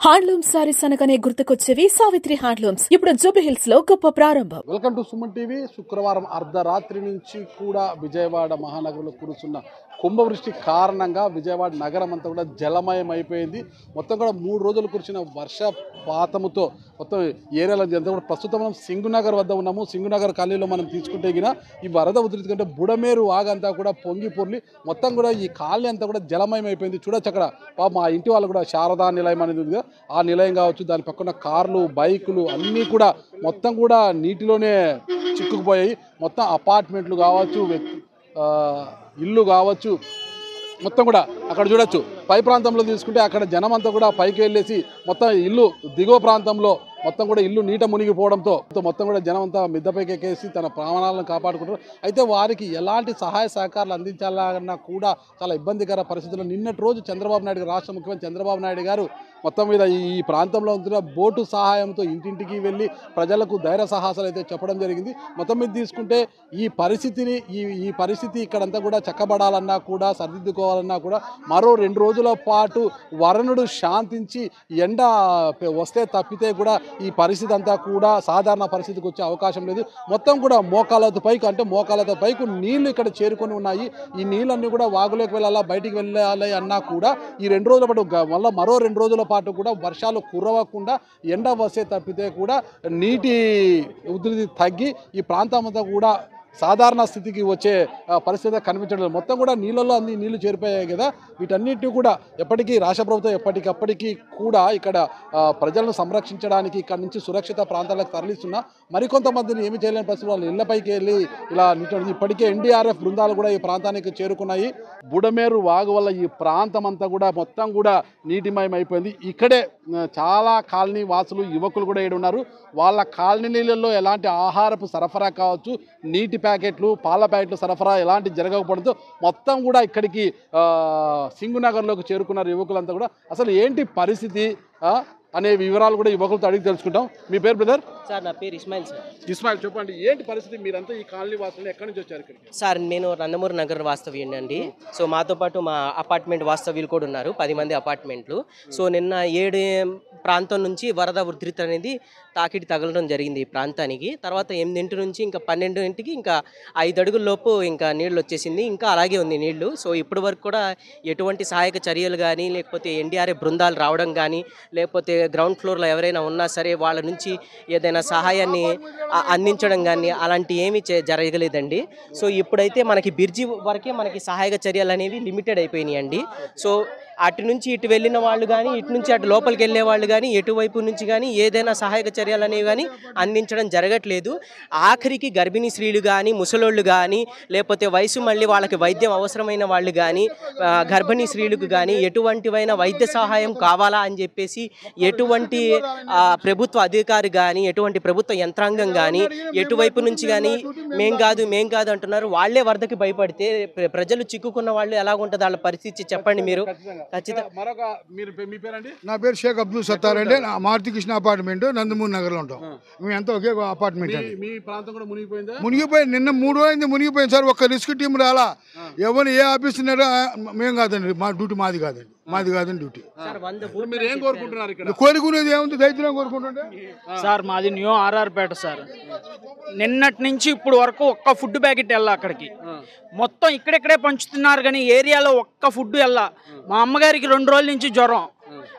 Handloom saris అనగానే గుర్తుకొచ్చేవి Savitri handlooms. ఇప్పుడు జూబ్లీహిల్స్ లో గొప్ప ప్రారంభం. Welcome to Suman TV. శుక్రవారం అర్ధరాత్రి నుంచి కూడా విజయవాడ మహానగరంలో కురుస్తున్న కుంభవృష్టి కారణంగా విజయవాడ నగరం అంతా కూడా జలమయం అయిపోయింది. మొత్తం కూడా 3 రోజులు కురిసిన వర్షపాతముతో మొత్తం ఏరియాలో అంతా కూడా ప్రస్తుతం మనం సింగునగర్ వద్ద ఉన్నాము. సింగునగర్ కాలనీలో మనం తీసుకుంటే గిన ఈ వరద ఉధృతి కంటే బుడమేరు వాగంతా కూడా పొంగి పొర్లి మొత్తం కూడా ఈ కాలనీ అంతా కూడా జలమయం అయిపోయింది. చూడొచ్చు అక్కడ మా ఇంటి వాళ్ళు కూడా శారదా నిలయం అనేది ఉంది, ఆ నిలయం కావచ్చు, దాని పక్కన కార్లు, బైకులు అన్నీ కూడా మొత్తం కూడా నీటిలోనే చిక్కుకుపోయాయి. మొత్తం అపార్ట్మెంట్లు కావచ్చు, ఇల్లు కావచ్చు, మొత్తం కూడా అక్కడ చూడొచ్చు. పై ప్రాంతంలో తీసుకుంటే అక్కడ జనం అంతా కూడా పైకి వెళ్ళేసి మొత్తం ఇల్లు దిగువ ప్రాంతంలో మొత్తం కూడా ఇల్లు నీట మునిగిపోవడంతో మొత్తం కూడా జనం అంతా మిద్దపైకి ఎక్కేసి తన ప్రాణాలను కాపాడుకుంటారు. అయితే వారికి ఎలాంటి సహాయ సహకారాలు అందించాలన్నా కూడా చాలా ఇబ్బందికర పరిస్థితుల్లో నిన్నటి రోజు చంద్రబాబు నాయుడు రాష్ట్ర ముఖ్యమంత్రి చంద్రబాబు నాయుడు గారు మొత్తం మీద ఈ ప్రాంతంలో ఉంటున్న బోటు సహాయంతో ఇంటింటికి వెళ్ళి ప్రజలకు ధైర్య సాహసాలు అయితే చెప్పడం జరిగింది. మొత్తం మీద తీసుకుంటే ఈ పరిస్థితి ఇక్కడంతా కూడా చక్కబడాలన్నా కూడా సరిదిద్దుకోవాలన్నా కూడా మరో 2 రోజుల పాటు వరుణుడు శాంతించి ఎండ వస్తే తప్పితే కూడా ఈ పరిస్థితి అంతా కూడా సాధారణ పరిస్థితికి వచ్చే అవకాశం లేదు. మొత్తం కూడా మోకాలతో పైకి నీళ్లు ఇక్కడ చేరుకొని ఉన్నాయి. ఈ నీళ్ళన్నీ కూడా వాగులోకి వెళ్ళాలా, బయటికి వెళ్ళాలి అన్నా కూడా ఈ 2 రోజుల పాటు మళ్ళీ మరో 2 రోజుల పాటు కూడా వర్షాలు కురవకుండా ఎండ వస్తే తప్పితే కూడా నీటి ఉధృతి తగ్గి ఈ ప్రాంతం అంతా కూడా సాధారణ స్థితికి వచ్చే పరిస్థితి కనిపించడం. మొత్తం కూడా నీళ్ళలో అన్ని నీళ్లు చేరిపోయాయి కదా. వీటన్నిటి కూడా ఎప్పటికీ రాష్ట్ర ప్రభుత్వం ఎప్పటికప్పటికీ కూడా ఇక్కడ ప్రజలను సంరక్షించడానికి ఇక్కడ నుంచి సురక్షిత ప్రాంతాలకు తరలిస్తున్నా మరికొంతమందిని ఏమి చేయలేని పరిస్థితి వాళ్ళు ఇళ్లపైకి వెళ్ళి ఇలా ఇప్పటికే ఎన్డీఆర్ఎఫ్ బృందాలు కూడా ఈ ప్రాంతానికి చేరుకున్నాయి. బుడమేరు వాగు వల్ల ఈ ప్రాంతం అంతా కూడా మొత్తం కూడా నీటిమయం అయిపోయింది. ఇక్కడే చాలా కాలనీ వాసులు, యువకులు కూడా ఉన్నారు. వాళ్ళ కాలనీలలో ఎలాంటి ఆహారపు సరఫరా కావచ్చు, నీటి ప్యాకెట్లు, పాల ప్యాకెట్లు సరఫరా ఎలాంటి జరగకపోవడంతో మొత్తం కూడా ఇక్కడికి సింగునగర్లోకి చేరుకున్నారు యువకులంతా కూడా. అసలు ఏంటి పరిస్థితి అనే వివరాలు కూడా యువకులతో అడిగి తెలుసుకుంటాం. మీ పేరు బ్రదర్? సార్ నా పేరు ఇస్మాయిల్ సార్. ఇస్మాయిల్, చెప్పండి ఏంటి పరిస్థితి? మీరంతా ఈ కాలనీ వాసులు ఎక్కడి నుంచి వచ్చారు ఇక్కడికి? సార్ నేను నందమూరి నగర్ వాస్తవ్యుని అండి. సో మాతో పాటు మా అపార్ట్మెంట్ వాస్తవ్యులు కూడా ఉన్నారు, 10 మంది అపార్ట్మెంట్లు. సో నిన్న 7 ప్రాంతం నుంచి వరద ఉధృతి అనేది తాకిడి తగలడం జరిగింది ఈ ప్రాంతానికి. తర్వాత 8 నుంచి ఇంకా 12 ఇంకా 5 అడుగుల లోపు ఇంకా నీళ్ళు వచ్చేసింది. ఇంకా అలాగే ఉంది నీళ్లు. సో ఇప్పటి వరకు కూడా ఎటువంటి సహాయక చర్యలు కానీ, లేకపోతే ఎన్డీఆర్ఎఫ్ బృందాలు రావడం కానీ, లేకపోతే గ్రౌండ్ ఫ్లోర్లో ఎవరైనా ఉన్నా సరే వాళ్ళ నుంచి ఏదైనా సహాయాన్ని అందించడం కానీ అలాంటి ఏమీ జరగలేదండి. సో ఇప్పుడైతే మనకి బిర్జి వరకే మనకి సహాయక చర్యలు అనేవి లిమిటెడ్ అయిపోయినాయి అండి. సో అటు నుంచి ఇటు వెళ్ళిన వాళ్ళు కానీ, ఇటు నుంచి అటు లోపలికి వెళ్ళే వాళ్ళు కానీ, ఎటువైపు నుంచి కానీ ఏదైనా సహాయక చర్యలు అనేవి కానీ అందించడం జరగట్లేదు. ఆఖరికి గర్భిణీ స్త్రీలు కానీ, ముసలోళ్ళు కానీ, లేకపోతే వయసు మళ్ళీ వాళ్ళకి వైద్యం అవసరమైన వాళ్ళు కానీ, గర్భిణీ స్త్రీలకు కానీ ఎటువంటివైనా వైద్య సహాయం కావాలా అని చెప్పేసి ఎటువంటి ప్రభుత్వ అధికారి కానీ, ఎటువంటి ప్రభుత్వ యంత్రాంగం కానీ ఎటువైపు నుంచి కానీ మేం కాదు అంటున్నారు. వాళ్లే వరదకి భయపడితే ప్రజలు చిక్కుకున్న వాళ్ళు ఎలా ఉంటుంది వాళ్ళ పరిస్థితి చెప్పండి మీరు. నా పేరు షేక్ అబ్దుల్ సత్తార్ అండి. మారుతి కృష్ణ అపార్ట్మెంట్, నందమూరి నగర్ లో ఉంటాం. మేము అంతా ఒకే అపార్ట్మెంట్ అండి. మునిగిపోయింది. నిన్న 3 రోజులు మునిగిపోయింది సార్. ఒక్క రిస్క్ టీం రాలా. ఎవరు ఏ ఆఫీస్ ఉన్నారో మేము కాదండి, మా డ్యూటీ మాది కాదండి డ్యూటీ. కోరుకునేది ఏముంది, దైత్యం కోరుకుంటుంటే సార్ మాది న్యూ ఆర్ఆర్పేట సార్. నిన్నటి నుంచి ఇప్పుడు వరకు ఒక్క ఫుడ్ ప్యాకెట్ వెళ్ళా అక్కడికి. మొత్తం ఇక్కడెక్కడే పంచుతున్నారు కానీ ఏరియాలో ఒక్క ఫుడ్ వెళ్ళా. మా అమ్మగారికి 2 రోజుల నుంచి జ్వరం,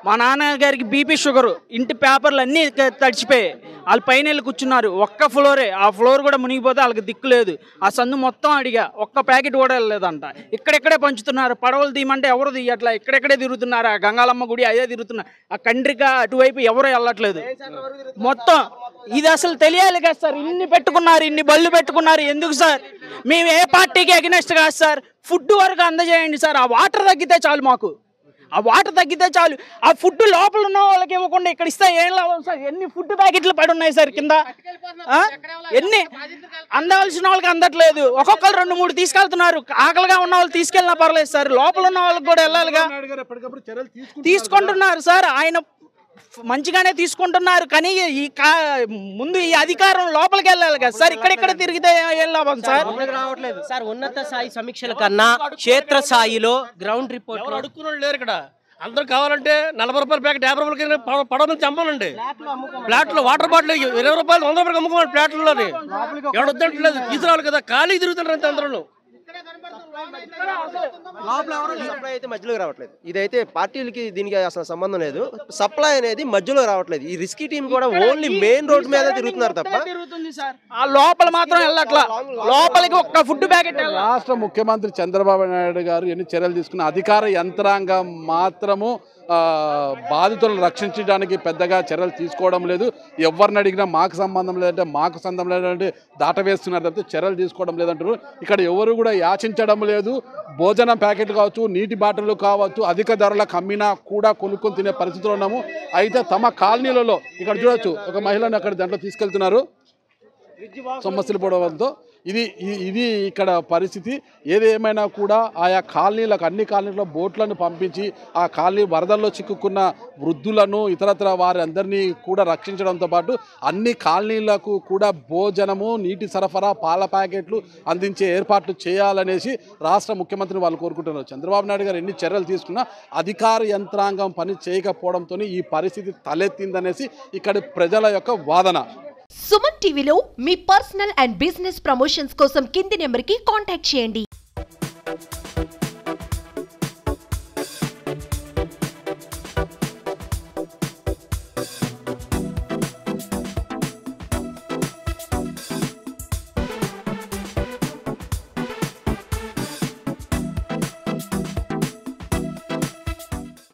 మా నాన్నగారికి బీపీ, షుగరు, ఇంటి పేపర్లు అన్నీ తడిచిపోయాయి. వాళ్ళు పైన వెళ్ళి కూర్చున్నారు. ఒక్క ఫ్లోరే, ఆ ఫ్లోర్ కూడా మునిగిపోతే వాళ్ళకి దిక్కు లేదు. ఆ సందు మొత్తం అడిగా, ఒక్క ప్యాకెట్ కూడా వెళ్ళలేదంట. ఇక్కడెక్కడే పంచుతున్నారు. పడవలు తీయమంటే ఎవరు తీయట్లా. ఇక్కడెక్కడే తిరుగుతున్నారు. ఆ గంగాలమ్మ గుడి అదే తిరుగుతున్నారు. ఆ కండ్రిక అటువైపు ఎవరు వెళ్ళట్లేదు. మొత్తం ఇది అసలు తెలియాలి కదా సార్. ఇన్ని పెట్టుకున్నారు, ఇన్ని బళ్ళు పెట్టుకున్నారు ఎందుకు సార్? మేము ఏ పార్టీకి అగెనెస్ట్ కాదు సార్. ఫుడ్ వరకు అందజేయండి సార్. ఆ వాటర్ తగ్గితే చాలు మాకు. ఆ ఫుడ్ లోపల ఉన్న వాళ్ళకి ఇవ్వకుండా ఇక్కడ ఇస్తే ఏం లాభం సార్? ఎన్ని ఫుడ్ ప్యాకెట్లు పడి ఉన్నాయి సార్ కింద. ఎన్ని అందవలసిన వాళ్ళకి అందట్లేదు. ఒక్కొక్కరు 2-3 తీసుకెళ్తున్నారు. ఆకలిగా ఉన్న వాళ్ళు తీసుకెళ్ళినా పర్లేదు సార్. లోపల ఉన్న వాళ్ళకి కూడా వెళ్ళాలిగా. తీసుకుంటున్నారు సార్. ఆయన మంచిగానే తీసుకుంటున్నారు కానీ ముందు ఈ అధికారం లోపలికి వెళ్ళాలి కదా సార్. ఇక్కడిక్కడ తిరిగితే ఏం లాభం సార్? రావట్లేదు సార్. ఉన్నత స్థాయి సమీక్షల కన్నా క్షేత్ర స్థాయిలో గ్రౌండ్ రిపోర్ట్ అడుక్కున్న లేరు ఇక్కడ. అందరూ కావాలంటే 40 రూపాయల ప్యాకెట్ 50 రూపాయలకి పడవని చంపాలండి. ప్లాట్లో వాటర్ బాటిల్ 20 రూపాయలు 100 రూపాయలు అమ్ముకోవాలి ప్లాట్లలోని. ఎవడు వద్దంటలేదు, తీసుకురావాలి కదా, ఖాళీ తిరుగుతున్నారు అంతే అందరూ. సప్లై అయితే మధ్యలోకి రావట్లేదు. ఇదైతే పార్టీలకి దీనికి అసలు సంబంధం లేదు. సప్లై అనేది మధ్యలో రావట్లేదు. ఈ రిస్కీ టీం కూడా ఓన్లీ మెయిన్ రోడ్ మీద తిరుగుతున్నారు తప్ప ఆ లోపల మాత్రం వెళ్ళట్లా. లోపలికి ఒక్క ఫుడ్ ప్యాకెట్ రాష్ట్ర ముఖ్యమంత్రి చంద్రబాబు నాయుడు గారు ఎన్ని చర్యలు తీసుకున్న అధికార యంత్రాంగం మాత్రము బాధితులను రక్షించడానికి పెద్దగా చర్యలు తీసుకోవడం లేదు. ఎవరిని అడిగినా మాకు సంబంధం లేదంటే మాకు సంబంధం లేదంటే దాటవేస్తున్నారు తప్పితే చర్యలు తీసుకోవడం లేదంటారు. ఇక్కడ ఎవరు కూడా యాచించడం లేదు. భోజనం ప్యాకెట్లు కావచ్చు, నీటి బాటిల్ కావచ్చు, అధిక ధరలకు అమ్మినా కూడా కొనుక్కొని తినే పరిస్థితిలో ఉన్నాము. అయితే తమ కాలనీలలో ఇక్కడ చూడొచ్చు, ఒక మహిళను అక్కడ దాంట్లో తీసుకెళ్తున్నారు సమస్యలు పడడంతో. ఇది ఇక్కడ పరిస్థితి. ఏదేమైనా కూడా ఆయా కాలనీలకు, అన్ని కాలనీలలో బోట్లను పంపించి ఆ కాలనీ వరదల్లో చిక్కుకున్న వృద్ధులను ఇతరత్ర వారందరినీ కూడా రక్షించడంతో పాటు అన్ని కాలనీలకు కూడా భోజనము, నీటి సరఫరా, పాల ప్యాకెట్లు అందించే ఏర్పాట్లు చేయాలనేసి రాష్ట్ర ముఖ్యమంత్రిని వాళ్ళు కోరుకుంటున్నారు. చంద్రబాబు నాయుడు గారు ఎన్ని చర్యలు తీసుకున్నా అధికార యంత్రాంగం పని చేయకపోవడంతో ఈ పరిస్థితి తలెత్తిందనేసి ఇక్కడి ప్రజల యొక్క వాదన. సుమన్ టీవీలో మీ పర్సనల్ అండ్ బిజినెస్ ప్రమోషన్స్ కోసం కింది నెంబర్కి కాంటాక్ట్ చేయండి.